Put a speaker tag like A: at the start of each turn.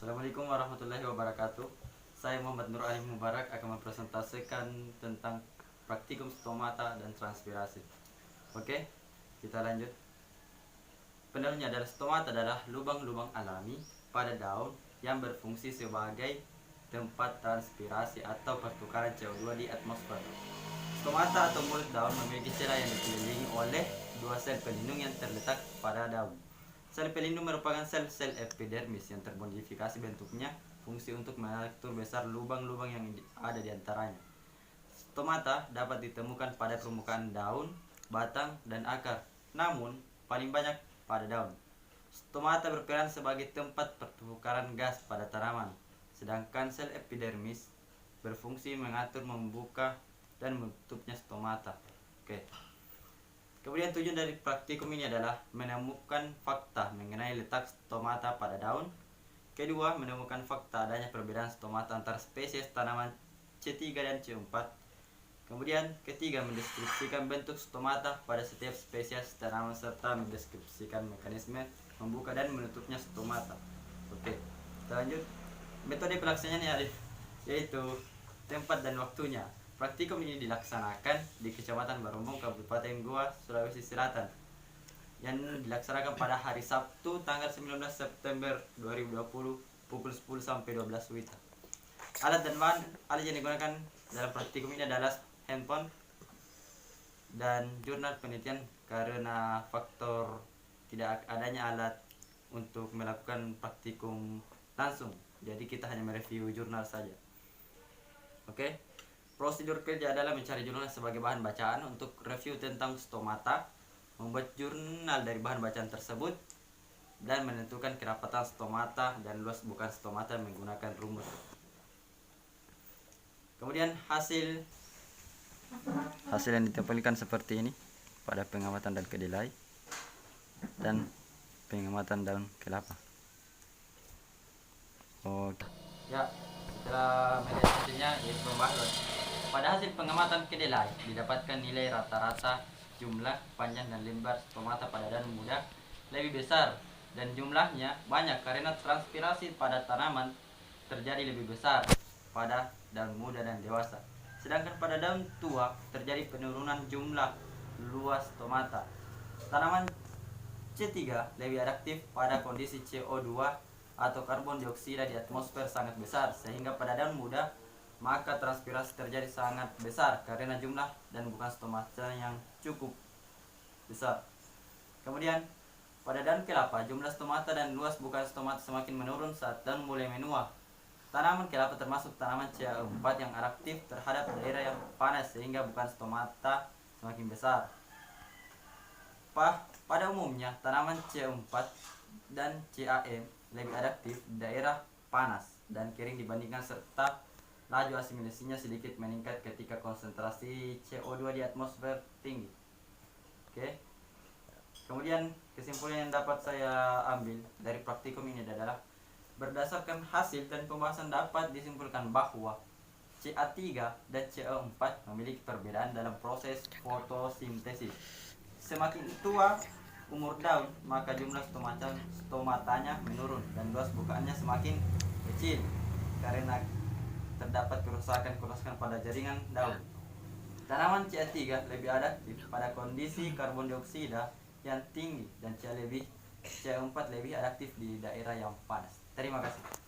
A: Assalamualaikum warahmatullahi wabarakatuh. Saya Muhammad Nur Ali Mubarak akan mempresentasikan tentang praktikum stomata dan transpirasi. Oke, kita lanjut. Pendahulunya adalah stomata adalah lubang-lubang alami pada daun yang berfungsi sebagai tempat transpirasi atau pertukaran CO2 di atmosfer. Stomata atau mulut daun memiliki celah yang dikelilingi oleh dua sel pelindung yang terletak pada daun. Sel pelindung merupakan sel-sel epidermis yang termodifikasi bentuknya fungsi untuk mengatur besar lubang-lubang yang ada di antaranya. Stomata dapat ditemukan pada permukaan daun, batang, dan akar, namun paling banyak pada daun. Stomata berperan sebagai tempat pertukaran gas pada tanaman, sedangkan sel epidermis berfungsi mengatur, membuka, dan menutupnya stomata. Oke. Kemudian tujuan dari praktikum ini adalah menemukan fakta mengenai letak stomata pada daun. Kedua, menemukan fakta adanya perbedaan stomata antar spesies tanaman C3 dan C4. Kemudian ketiga, mendeskripsikan bentuk stomata pada setiap spesies tanaman serta mendeskripsikan mekanisme membuka dan menutupnya stomata. Oke, kita lanjut. Metode pelaksanaannya yaitu tempat dan waktunya. Praktikum ini dilaksanakan di Kecamatan Barumbung, Kabupaten Goa, Sulawesi Selatan, yang dilaksanakan pada hari Sabtu tanggal 19 September 2020 pukul 10 sampai 12 WITA. Alat yang digunakan dalam praktikum ini adalah handphone dan jurnal penelitian karena faktor tidak adanya alat untuk melakukan praktikum langsung. Jadi kita hanya mereview jurnal saja. Oke. Prosedur kerja adalah mencari jurnal sebagai bahan bacaan untuk review tentang stomata, membuat jurnal dari bahan bacaan tersebut, dan menentukan kerapatan stomata dan luas bukan stomata menggunakan rumus. Kemudian hasil yang ditampilkan seperti ini pada pengamatan dan kedelai dan pengamatan daun kelapa. Oke. Ya, setelah melihat hasilnya yaitu membalot. Pada hasil pengamatan kedelai didapatkan nilai rata-rata jumlah, panjang, dan lebar stomata pada daun muda lebih besar dan jumlahnya banyak karena transpirasi pada tanaman terjadi lebih besar pada daun muda dan dewasa. Sedangkan pada daun tua terjadi penurunan jumlah luas stomata. Tanaman C3 lebih adaptif pada kondisi CO2 atau karbon dioksida di atmosfer sangat besar, sehingga pada daun muda maka transpirasi terjadi sangat besar karena jumlah dan bukan stomata yang cukup besar. Kemudian pada daun kelapa jumlah stomata dan luas bukan stomata semakin menurun saat daun mulai menua. Tanaman kelapa termasuk tanaman C4 yang adaptif terhadap daerah yang panas sehingga bukan stomata semakin besar. Pada umumnya tanaman C4 dan CAM lebih adaptif di daerah panas dan kering dibandingkan serta laju asimilasinya sedikit meningkat ketika konsentrasi CO2 di atmosfer tinggi. Oke. Kemudian kesimpulan yang dapat saya ambil dari praktikum ini adalah berdasarkan hasil dan pembahasan dapat disimpulkan bahwa CA3 dan CA4 memiliki perbedaan dalam proses fotosintesis. Semakin tua umur daun, maka jumlah stomatanya menurun dan luas bukaannya semakin kecil karena terdapat kerusakan pada jaringan daun. Tanaman CA3 lebih adaptif pada kondisi karbon dioksida yang tinggi dan CA4 lebih adaptif di daerah yang panas. Terima kasih.